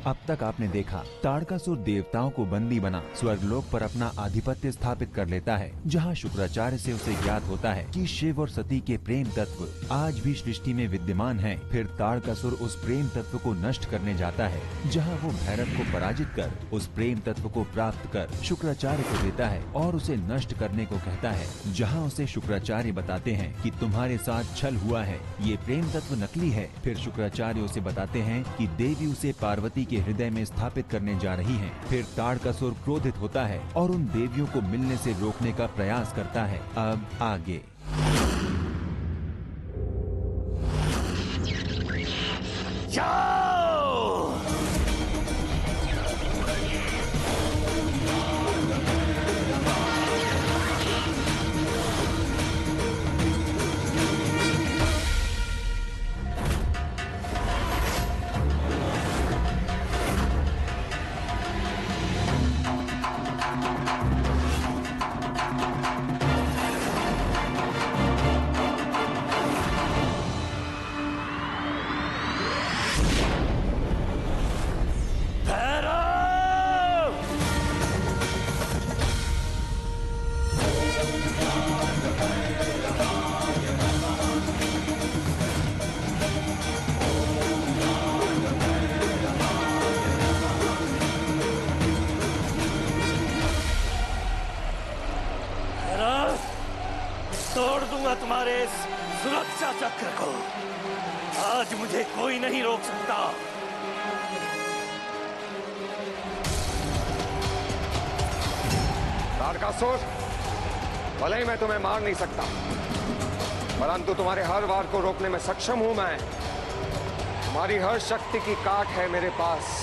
अब तक आपने देखा ताड़कासुर देवताओं को बंदी बना स्वर्गलोक पर अपना आधिपत्य स्थापित कर लेता है, जहाँ शुक्राचार्य से उसे ज्ञात होता है कि शिव और सती के प्रेम तत्व आज भी सृष्टि में विद्यमान हैं। फिर ताड़कासुर उस प्रेम तत्व को नष्ट करने जाता है, जहाँ वो भैरव को पराजित कर उस प्रेम तत्व को प्राप्त कर शुक्राचार्य को देता है और उसे नष्ट करने को कहता है, जहाँ उसे शुक्राचार्य बताते हैं कि तुम्हारे साथ छल हुआ है, ये प्रेम तत्व नकली है। फिर शुक्राचार्य उसे बताते हैं कि देवी उसे पार्वती के हृदय में स्थापित करने जा रही हैं। फिर ताड़कासुर क्रोधित होता है और उन देवियों को मिलने से रोकने का प्रयास करता है। अब आगे तोड़ दूंगा तुम्हारे इस सुरक्षा चक्र को। आज मुझे कोई नहीं रोक सकता। ताड़कासुर, भले ही मैं तुम्हें मार नहीं सकता, परंतु तुम्हारे हर वार को रोकने में सक्षम हूं मैं। तुम्हारी हर शक्ति की काट है मेरे पास।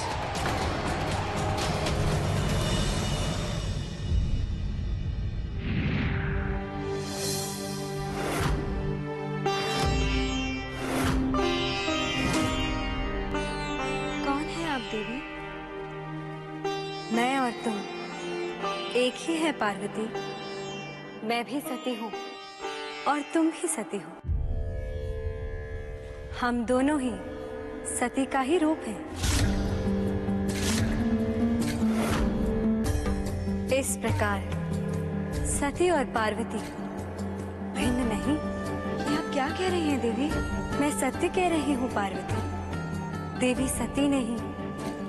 देवी, मैं और तुम एक ही है पार्वती। मैं भी सती हूँ और तुम भी सती हो। हम दोनों ही सती का ही रूप हैं। इस प्रकार सती और पार्वती भिन्न नहीं। ये आप क्या कह रही हैं देवी? मैं सत्य कह रही हूँ पार्वती। देवी सती ने ही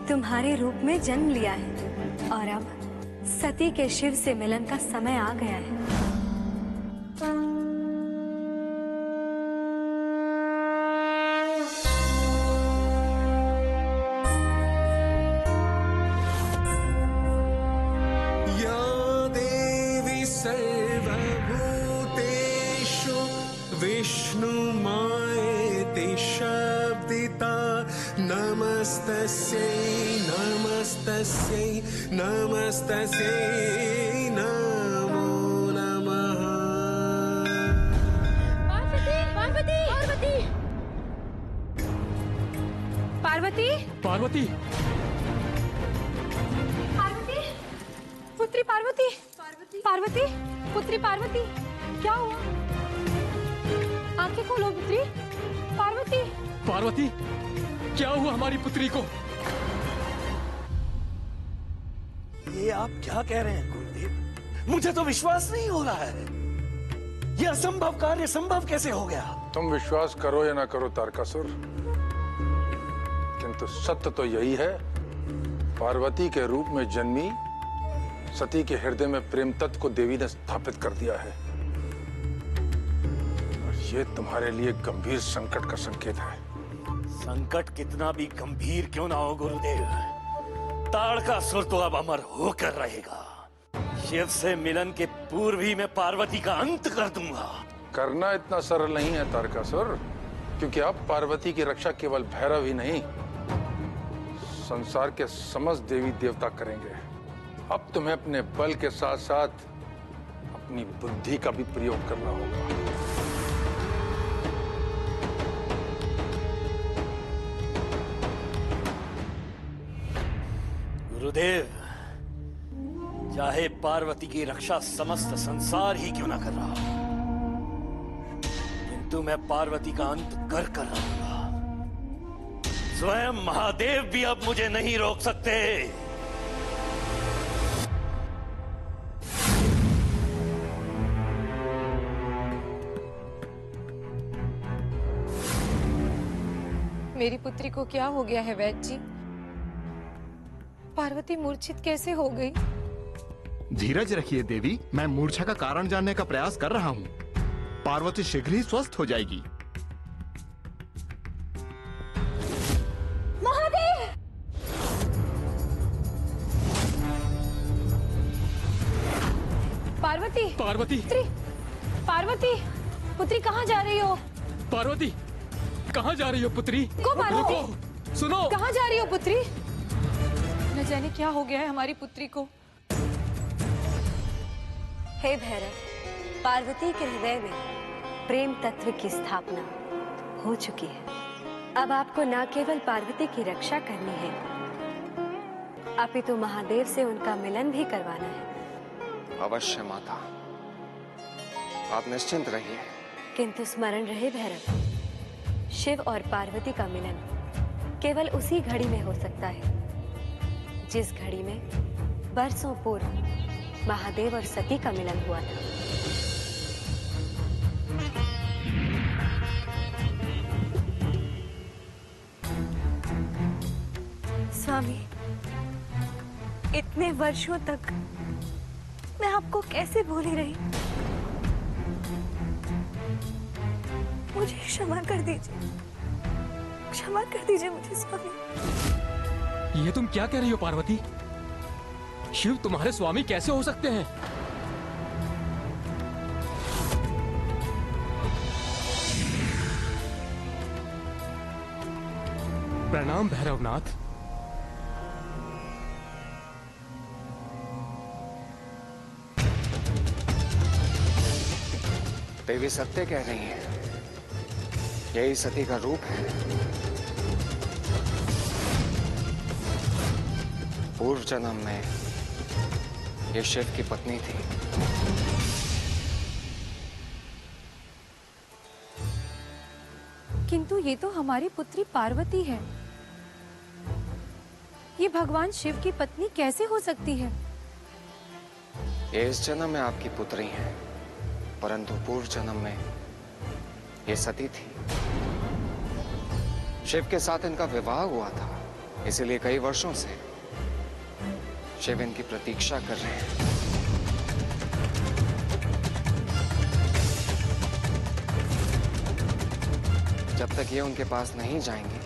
तुम्हारे रूप में जन्म लिया है और अब सती के शिव से मिलन का समय आ गया है। या देवी सर्वभूतेषु विष्णुमायेति शब्दिता। नमस्तस्यै नमस्तस्यै नमस्तस्यै नमो नमः। पार्वती पार्वती पार्वती पार्वती पार्वती पार्वती पुत्री पार्वती पार्वती पुत्री पार्वती, क्या हुआ? आंखें खोलो पुत्री। पार्वती पार्वती, क्या हुआ हमारी पुत्री को? ये आप क्या कह रहे हैं गुरुदेव? मुझे तो विश्वास नहीं हो रहा है। ये असंभव कार्य संभव कैसे हो गया? तुम विश्वास करो या ना करो तारकासुर, किंतु सत्य तो यही है, पार्वती के रूप में जन्मी सती के हृदय में प्रेम तत्व को देवी ने स्थापित कर दिया है। और ये तुम्हारे लिए गंभीर संकट का संकेत है। संकट कितना भी गंभीर क्यों ना हो गुरुदेव, ताड़कासुर तो अब अमर होकर रहेगा। शिव से मिलन के पूर्व ही मैं पार्वती का अंत कर दूंगा। करना इतना सरल नहीं है तारकासुर, क्योंकि अब पार्वती की रक्षा केवल भैरव ही नहीं, संसार के समस्त देवी देवता करेंगे। अब तुम्हें अपने बल के साथ साथ अपनी बुद्धि का भी प्रयोग करना होगा। गुरुदेव, चाहे पार्वती की रक्षा समस्त संसार ही क्यों ना कर रहा, किंतु मैं पार्वती का अंत कर रहूंगा। स्वयं महादेव भी अब मुझे नहीं रोक सकते। मेरी पुत्री को क्या हो गया है वैद्य जी? पार्वती मूर्छित कैसे हो गई? धीरज रखिए देवी, मैं मूर्छा का कारण जानने का प्रयास कर रहा हूँ। पार्वती शीघ्र ही स्वस्थ हो जाएगी। महादेव! पार्वती! पार्वती! पुत्री! पार्वती! पुत्री कहाँ जा रही हो? पार्वती! कहाँ जा रही हो पुत्री? को पार्वती! रुको, सुनो! कहाँ जा रही हो पुत्री? न जाने क्या हो गया है हमारी पुत्री को। हे भैरव, पार्वती के हृदय में प्रेम तत्व की स्थापना हो चुकी है। अब आपको न केवल पार्वती की रक्षा करनी है, अपितु महादेव से उनका मिलन भी करवाना है। अवश्य माता, आप निश्चिंत रहिए। किंतु स्मरण रहे भैरव, शिव और पार्वती का मिलन केवल उसी घड़ी में हो सकता है जिस घड़ी में बरसों पूर्व महादेव और सती का मिलन हुआ था। स्वामी, इतने वर्षों तक मैं आपको कैसे भूली रही। मुझे क्षमा कर दीजिए, क्षमा कर दीजिए मुझे स्वामी। ये तुम क्या कह रही हो पार्वती? शिव तुम्हारे स्वामी कैसे हो सकते हैं? प्रणाम भैरवनाथ। देवी सत्य कह रही है, यही सती का रूप है। पूर्व जन्म में ये शिव की पत्नी थी। किंतु ये तो हमारी पुत्री पार्वती है। ये भगवान शिव की पत्नी कैसे हो सकती है? ये इस जन्म में आपकी पुत्री है, परंतु पूर्व जन्म में ये सती थी। शिव के साथ इनका विवाह हुआ था, इसीलिए कई वर्षों से शिव इनकी प्रतीक्षा कर रहे हैं। जब तक ये उनके पास नहीं जाएंगे,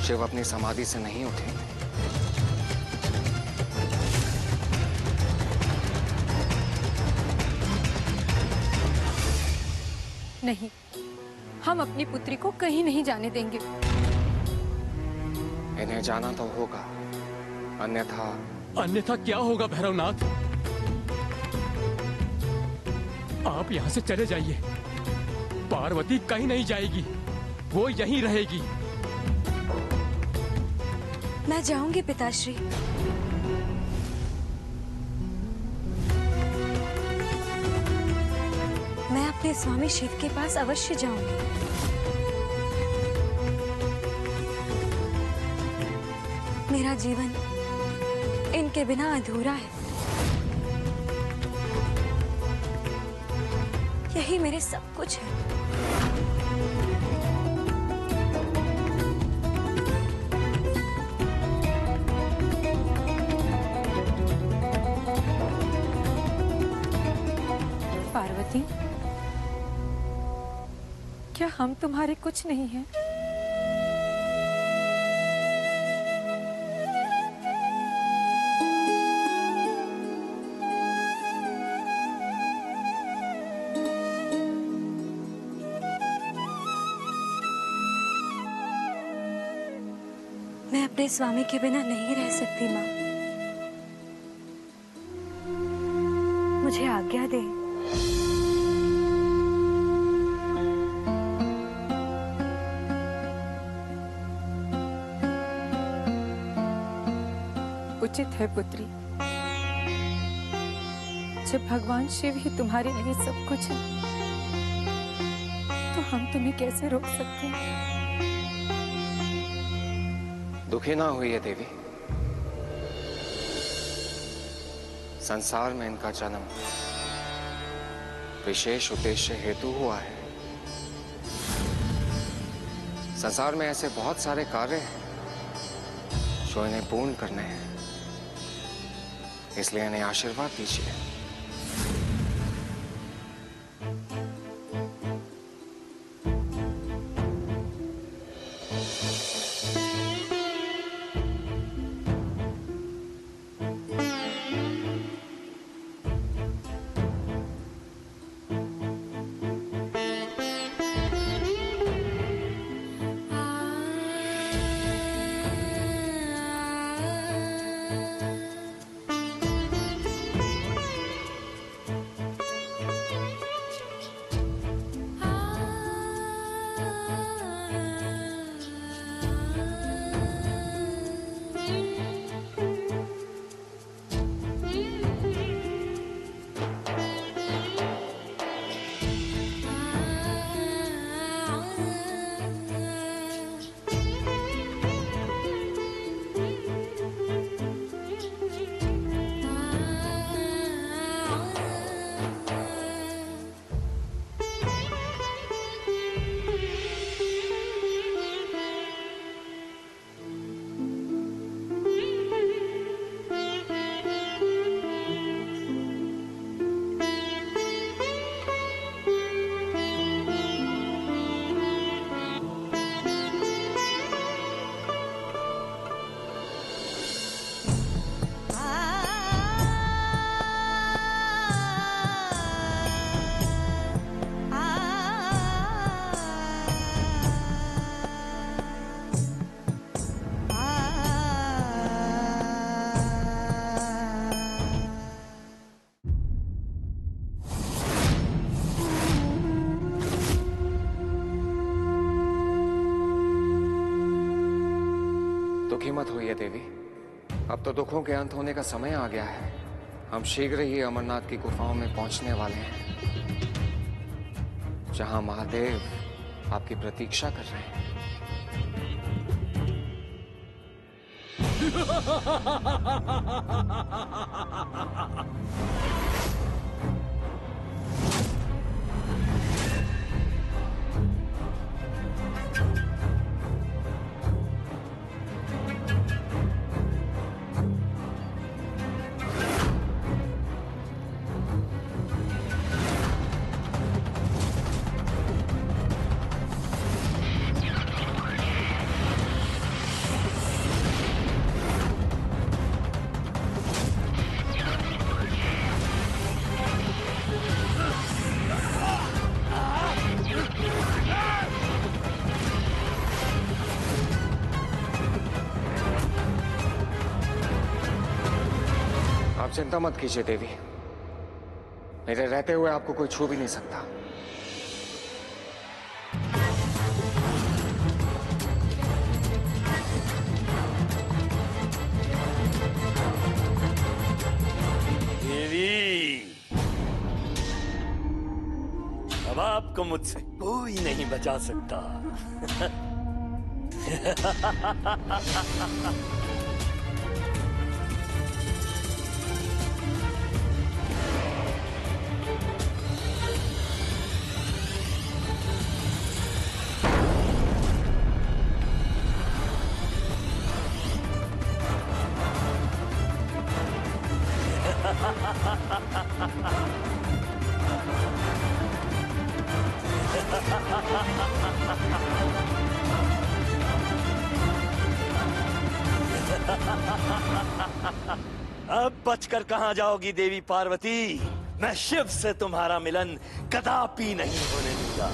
शिव अपनी समाधि से नहीं उठेंगे। नहीं, हम अपनी पुत्री को कहीं नहीं जाने देंगे। इन्हें जाना तो होगा, अन्यथा। अन्यथा क्या होगा भैरवनाथ? आप यहाँ से चले जाइए। पार्वती कहीं नहीं जाएगी, वो यहीं रहेगी। मैं जाऊंगी पिताश्री। मैं अपने स्वामी शिव के पास अवश्य जाऊंगी। मेरा जीवन इनके बिना अधूरा है। यही मेरे सब कुछ है। पार्वती, क्या हम तुम्हारे कुछ नहीं हैं? मैं अपने स्वामी के बिना नहीं रह सकती माँ। मुझे आज्ञा दे। उचित है पुत्री। जब भगवान शिव ही तुम्हारे लिए सब कुछ है, तो हम तुम्हें कैसे रोक सकते हैं? दुखी ना हुई है देवी। संसार में इनका जन्म विशेष उद्देश्य हेतु हुआ है। संसार में ऐसे बहुत सारे कार्य हैं जो इन्हें पूर्ण करने हैं, इसलिए इन्हें आशीर्वाद दीजिए। दुखी मत होइए देवी, अब तो दुखों के अंत होने का समय आ गया है। हम शीघ्र ही अमरनाथ की गुफाओं में पहुंचने वाले हैं, जहां महादेव आपकी प्रतीक्षा कर रहे हैं। आप चिंता मत कीजिए देवी, मेरे रहते हुए आपको कोई छू भी नहीं सकता। देवी, अब आपको मुझसे कोई नहीं बचा सकता। अब बचकर कहां जाओगी देवी पार्वती? मैं शिव से तुम्हारा मिलन कदापि नहीं होने दूंगा।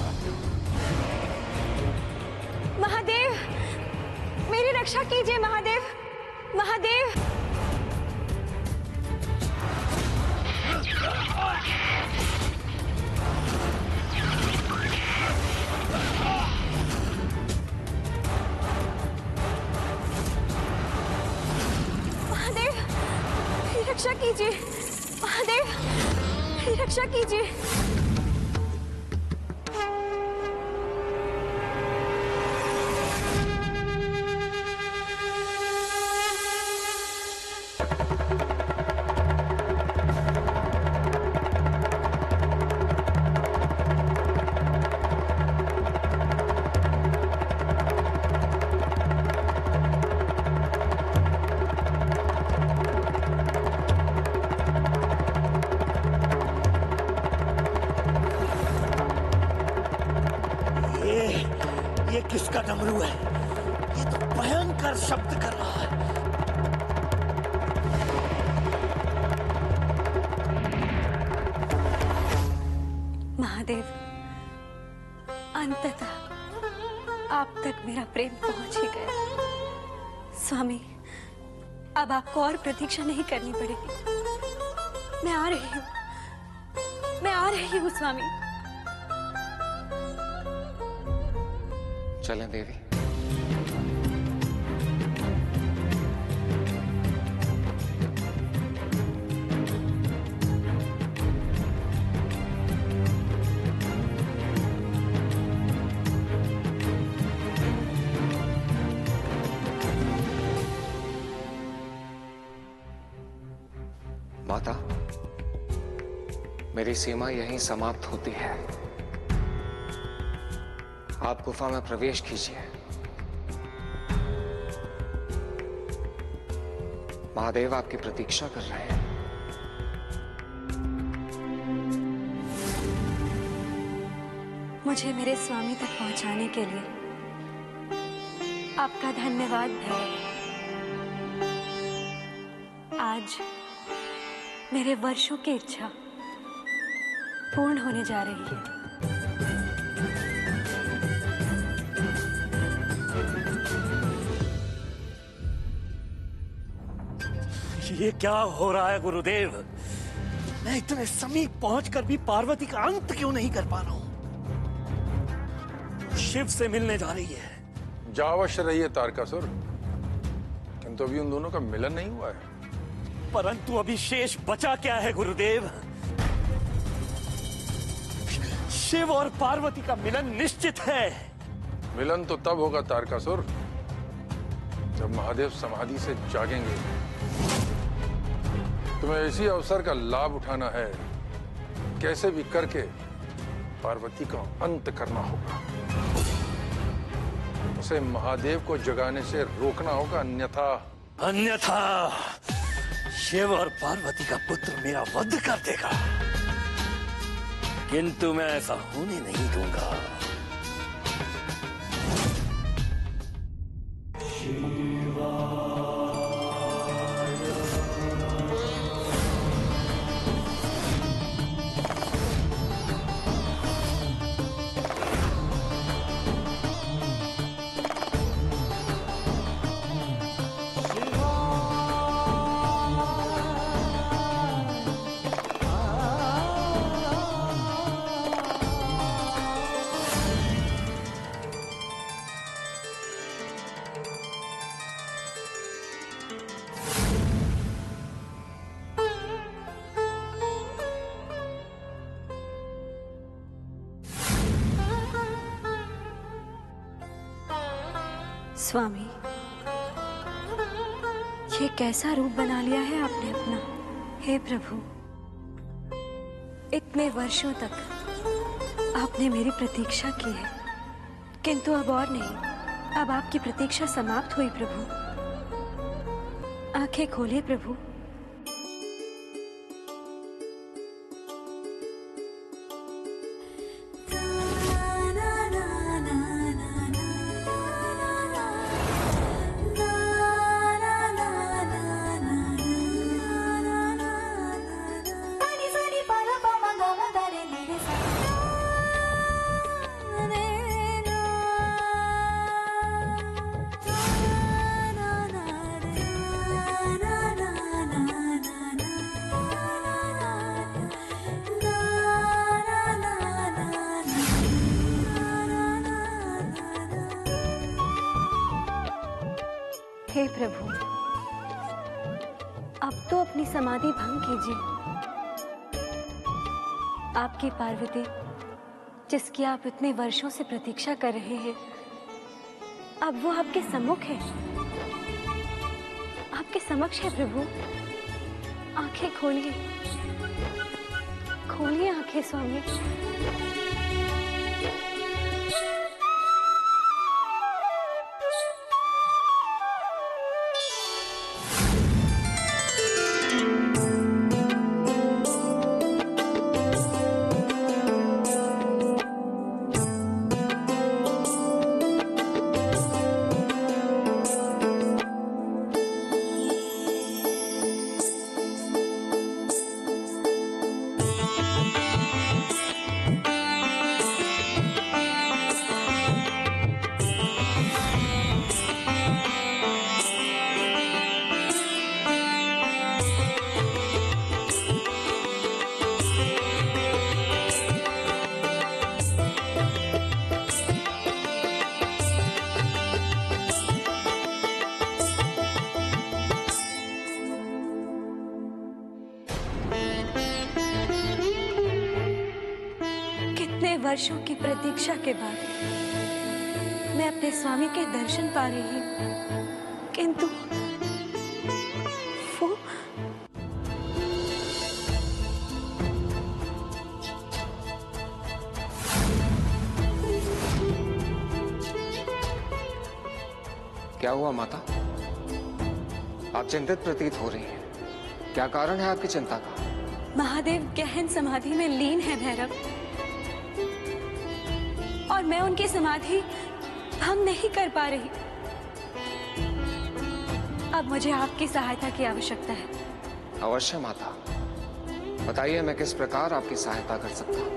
महादेव, मेरी रक्षा कीजिए महादेव, महादेव। महादेव, मेरी रक्षा कीजिए, महादेव, मेरी रक्षा कीजिए। डमरू है, ये तो भयंकर शब्द कर रहा है। महादेव, अंततः आप तक मेरा प्रेम पहुंच ही गया। स्वामी, अब आपको और प्रतीक्षा नहीं करनी पड़ेगी। मैं आ रही हूँ, मैं आ रही हूँ स्वामी। चलें देवी। माता, मेरी सीमा यहीं समाप्त होती है। आप गुफा में प्रवेश कीजिए। महादेव आपकी प्रतीक्षा कर रहे हैं। मुझे मेरे स्वामी तक पहुंचाने के लिए आपका धन्यवाद भैरव। आज मेरे वर्षों की इच्छा पूर्ण होने जा रही है। ये क्या हो रहा है गुरुदेव? मैं इतने समीप पहुंचकर भी पार्वती का अंत क्यों नहीं कर पा रहा हूं? शिव से मिलने जा रही है। जा अवश्य रही है तारकासुर, किंतु अभी उन दोनों का मिलन नहीं हुआ है। परंतु अभी शेष बचा क्या है गुरुदेव? शिव और पार्वती का मिलन निश्चित है। मिलन तो तब होगा तारकासुर जब महादेव समाधि से जागेंगे। तुम्हें इसी अवसर का लाभ उठाना है। कैसे भी करके पार्वती का अंत करना होगा। उसे महादेव को जगाने से रोकना होगा, अन्यथा शिव और पार्वती का पुत्र मेरा वध कर देगा। किंतु मैं ऐसा होने नहीं दूंगा। स्वामी, ये कैसा रूप बना लिया है आपने अपना। हे प्रभु, इतने वर्षों तक आपने मेरी प्रतीक्षा की है, किंतु अब और नहीं। अब आपकी प्रतीक्षा समाप्त हुई प्रभु। आंखें खोलिए प्रभु। हे प्रभु, अब तो अपनी समाधि भंग कीजिए। आपकी पार्वती, जिसकी आप इतने वर्षों से प्रतीक्षा कर रहे हैं, अब वो आपके सम्मुख है, आपके समक्ष है प्रभु। आंखें खोलिए, खोलिए आंखें स्वामी। वर्षों की प्रतीक्षा के बाद मैं अपने स्वामी के दर्शन पा रही हूँ, किंतु वो क्या हुआ माता? आप चिंतित प्रतीत हो रही हैं। क्या कारण है आपकी चिंता का? महादेव गहन समाधि में लीन है भैरव, और मैं उनकी समाधि भंग नहीं कर पा रही। अब मुझे आपकी सहायता की आवश्यकता है। अवश्य माता, बताइए मैं किस प्रकार आपकी सहायता कर सकता हूँ।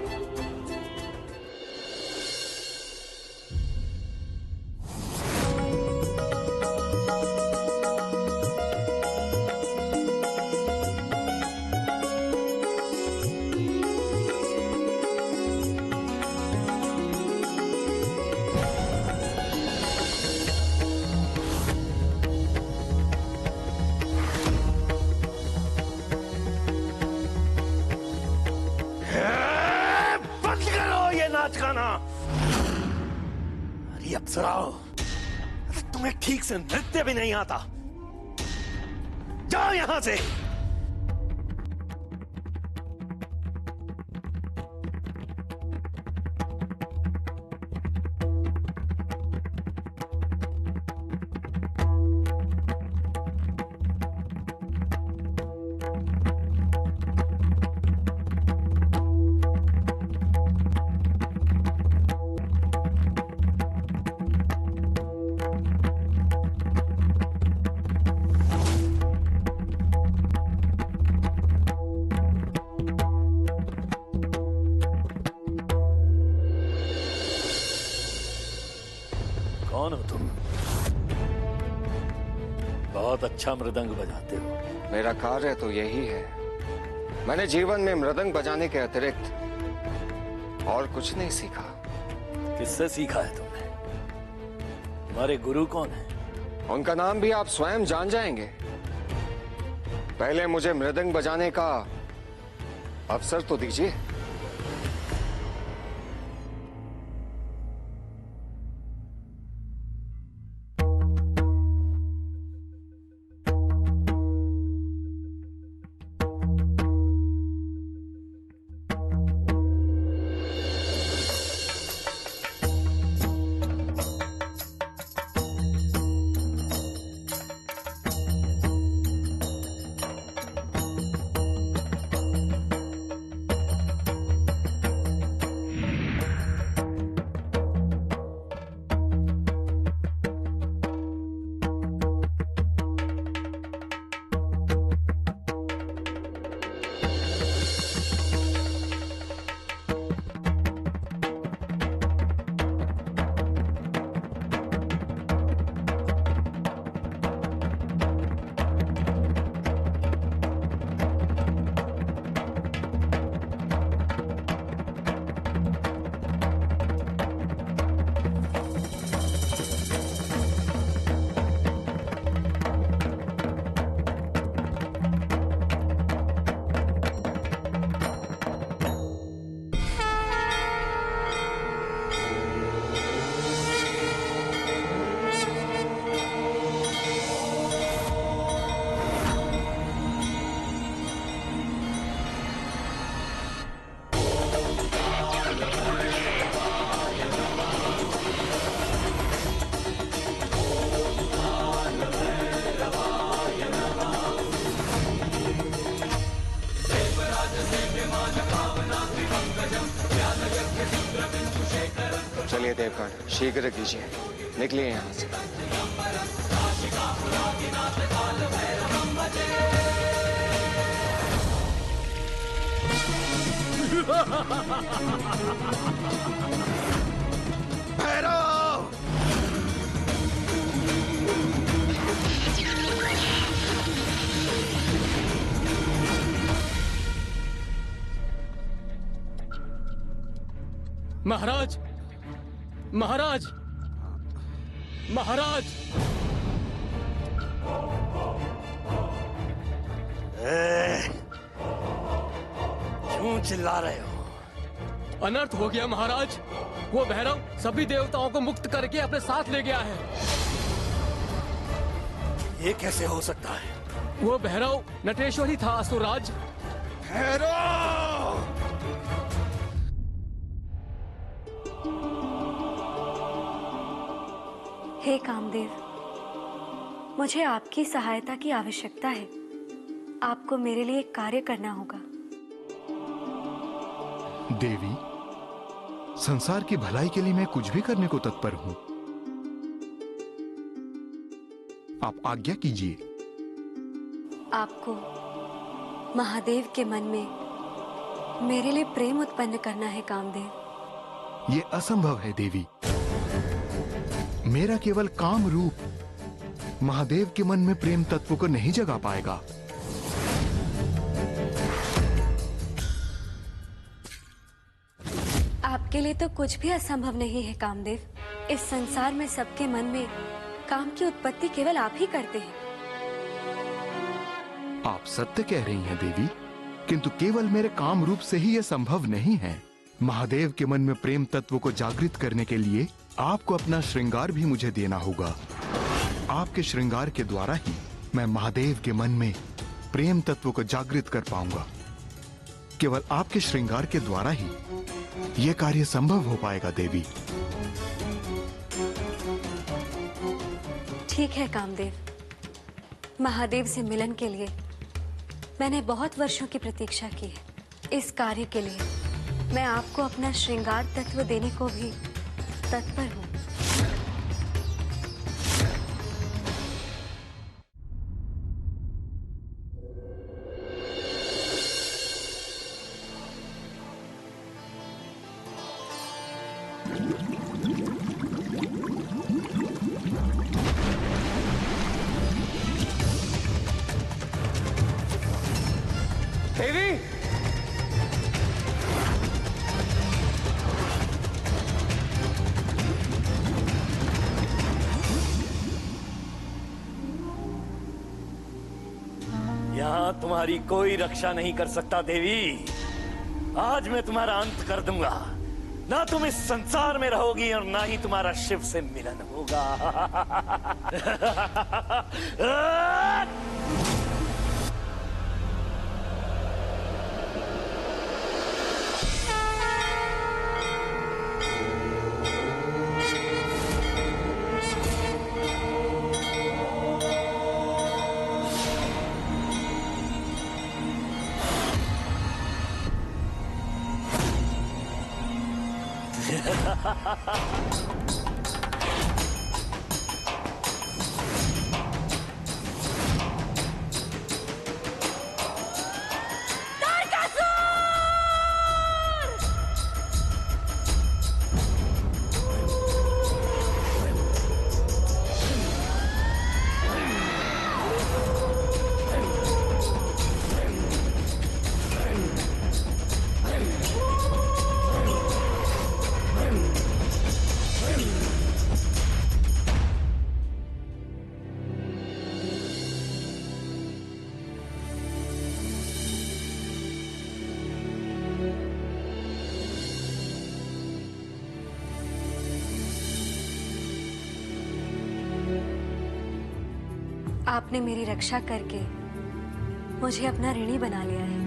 अरे अप्सराओ, तुम्हें ठीक से नृत्य भी नहीं आता। जाओ यहां से। कौन हो तुम? बहुत अच्छा मृदंग बजाते हो। मेरा कार्य तो यही है। मैंने जीवन में मृदंग बजाने के अतिरिक्त और कुछ नहीं सीखा। किससे सीखा है तुमने? तुम्हारे गुरु कौन है? उनका नाम भी आप स्वयं जान जाएंगे। पहले मुझे मृदंग बजाने का अवसर तो दीजिए। चलिए देवगण, शीघ्र कीजिए, निकलिए यहाँ से। भैरव! महाराज, महाराज, महाराज! क्यों चिल्ला रहे हो? अनर्थ हो गया महाराज। वो भैरव सभी देवताओं को मुक्त करके अपने साथ ले गया है। ये कैसे हो सकता है? वो भैरव नटेश्वर ही था असुरराज। भैरव! हे कामदेव, मुझे आपकी सहायता की आवश्यकता है। आपको मेरे लिए एक कार्य करना होगा। देवी, संसार की भलाई के लिए मैं कुछ भी करने को तत्पर हूं। आप आज्ञा कीजिए। आपको महादेव के मन में मेरे लिए प्रेम उत्पन्न करना है कामदेव। ये असंभव है देवी। मेरा केवल काम रूप महादेव के मन में प्रेम तत्व को नहीं जगा पाएगा। आपके लिए तो कुछ भी असंभव नहीं है कामदेव। इस संसार में सबके मन में काम की उत्पत्ति केवल आप ही करते हैं। आप सत्य कह रही हैं देवी, किंतु केवल मेरे काम रूप से ही यह संभव नहीं है। महादेव के मन में प्रेम तत्व को जागृत करने के लिए आपको अपना श्रृंगार भी मुझे देना होगा। आपके श्रृंगार के द्वारा ही मैं महादेव के मन में प्रेम तत्व को जागृत कर पाऊंगा। केवल आपके श्रृंगार के द्वारा ही यह कार्य संभव हो पाएगा देवी। ठीक है कामदेव, महादेव से मिलन के लिए मैंने बहुत वर्षों की प्रतीक्षा की है। इस कार्य के लिए मैं आपको अपना श्रृंगार तत्व देने को भी तत्पर हूँ। देवी, यहाँ तुम्हारी कोई रक्षा नहीं कर सकता देवी। आज मैं तुम्हारा अंत कर दूंगा। ना तुम इस संसार में रहोगी और ना ही तुम्हारा शिव से मिलन होगा। आपने मेरी रक्षा करके मुझे अपना ऋणी बना लिया है।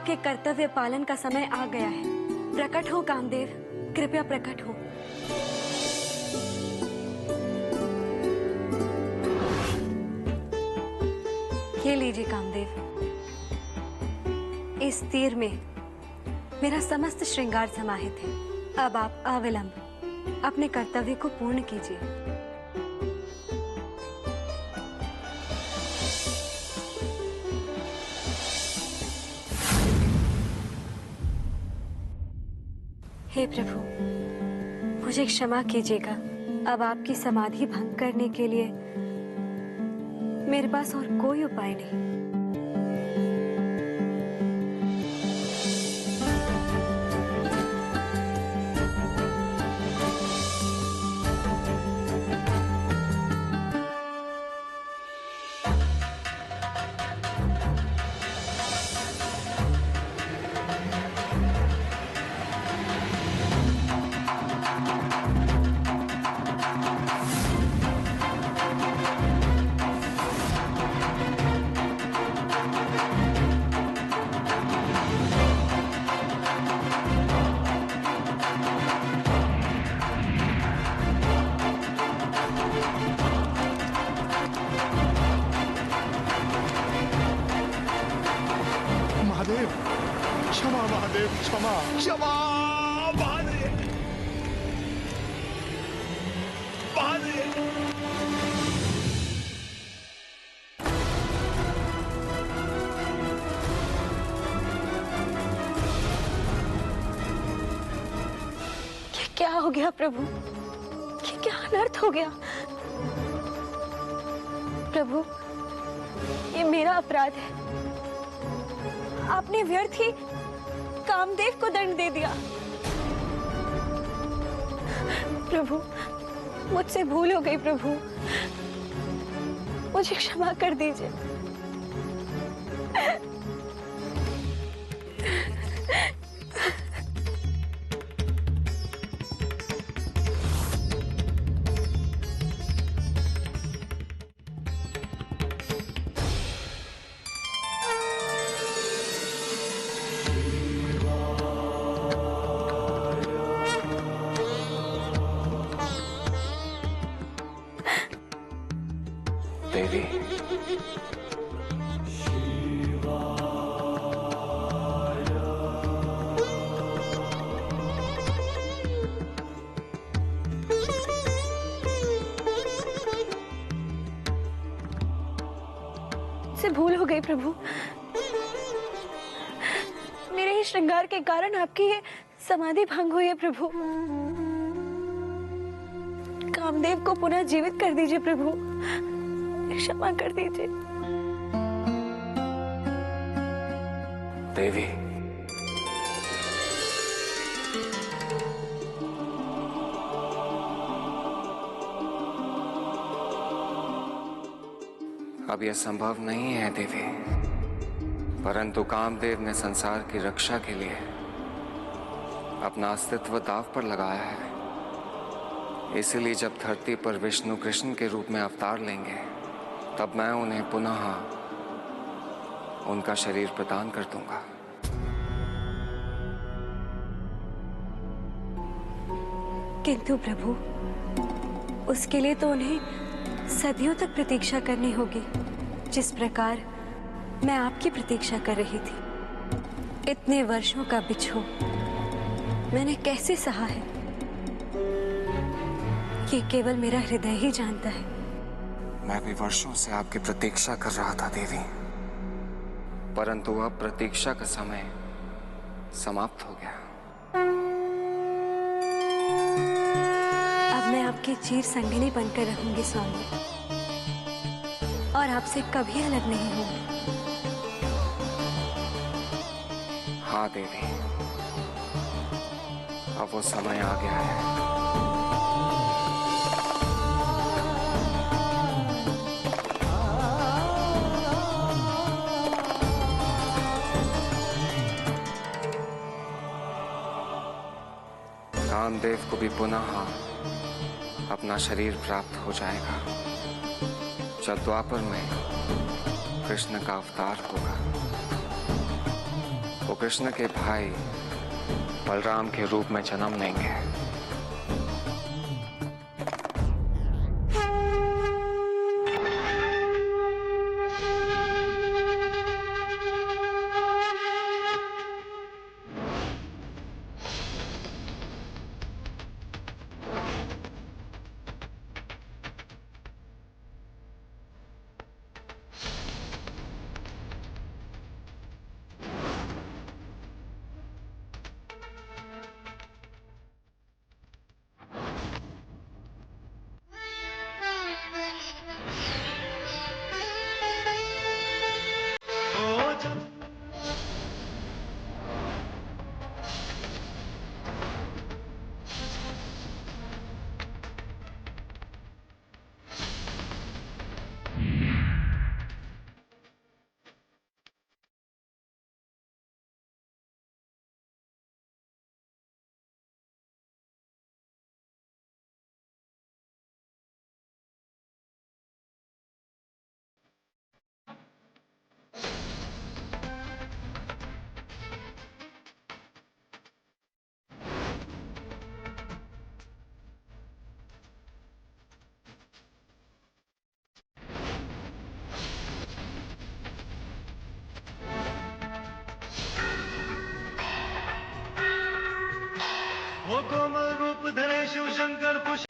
आपके कर्तव्य पालन का समय आ गया है। प्रकट हो कामदेव, कृपया प्रकट हो। ये लीजिए कामदेव, इस तीर में मेरा समस्त श्रृंगार समाहित है। अब आप अविलंब अपने कर्तव्य को पूर्ण कीजिए। हे प्रभु, मुझे क्षमा कीजिएगा। अब आपकी समाधि भंग करने के लिए मेरे पास और कोई उपाय नहीं। क्षमा महादेव, क्षमा क्षमा महादेव, महादेव। क्या हो गया प्रभु? ये क्या अनर्थ हो गया? प्रभु, ये मेरा अपराध है। आपने व्यर्थ ही कामदेव को दंड दे दिया। प्रभु, मुझसे भूल हो गई प्रभु, मुझे क्षमा कर दीजिए। देवी, से भूल हो गई प्रभु। मेरे ही श्रृंगार के कारण आपकी ये समाधि भंग हुई है प्रभु। कामदेव को पुनः जीवित कर दीजिए प्रभु, क्षमा कर दीजिए। देवी, अब यह संभव नहीं है देवी, परंतु कामदेव ने संसार की रक्षा के लिए अपना अस्तित्व दांव पर लगाया है। इसलिए जब धरती पर विष्णु कृष्ण के रूप में अवतार लेंगे, तब मैं उन्हें पुनः उनका शरीर प्रदान कर दूंगा। किंतु प्रभु, उसके लिए तो उन्हें सदियों तक प्रतीक्षा करनी होगी, जिस प्रकार मैं आपकी प्रतीक्षा कर रही थी। इतने वर्षों का बिछोह मैंने कैसे सहा है, ये केवल मेरा हृदय ही जानता है। मैं भी वर्षों से आपकी प्रतीक्षा कर रहा था देवी, परंतु अब प्रतीक्षा का समय समाप्त हो गया। अब मैं आपकी चीर संगिनी बनकर रहूंगी स्वामी, और आपसे कभी अलग नहीं होंगी। हाँ देवी, अब वो समय आ गया है। कामदेव को भी पुनः अपना शरीर प्राप्त हो जाएगा जब द्वापर में कृष्ण का अवतार होगा। वो कृष्ण के भाई बलराम के रूप में जन्म लेंगे। वो कोमल रूप धरे शिव शंकर पुष्प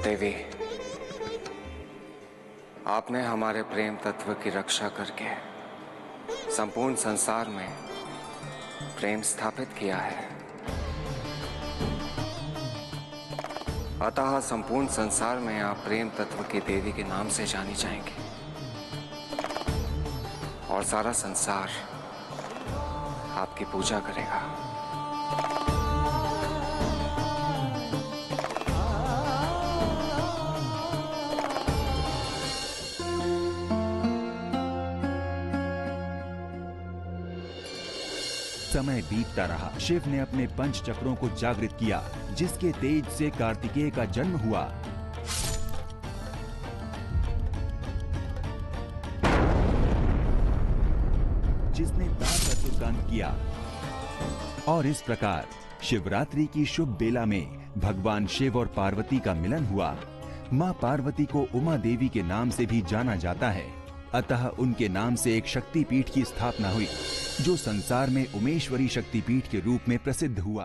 देवी, आपने हमारे प्रेम तत्व की रक्षा करके संपूर्ण संसार में प्रेम स्थापित किया है। अतः संपूर्ण संसार में आप प्रेम तत्व की देवी के नाम से जानी जाएंगी और सारा संसार आपकी पूजा करेगा। समय बीतता रहा। शिव ने अपने पंच चक्रों को जागृत किया, जिसके तेज से कार्तिकेय का जन्म हुआ। जिसने दानवासुर का अंत किया और इस प्रकार शिवरात्रि की शुभ बेला में भगवान शिव और पार्वती का मिलन हुआ। माँ पार्वती को उमा देवी के नाम से भी जाना जाता है, अतः उनके नाम से एक शक्तिपीठ की स्थापना हुई, जो संसार में उमेश्वरी शक्तिपीठ के रूप में प्रसिद्ध हुआ।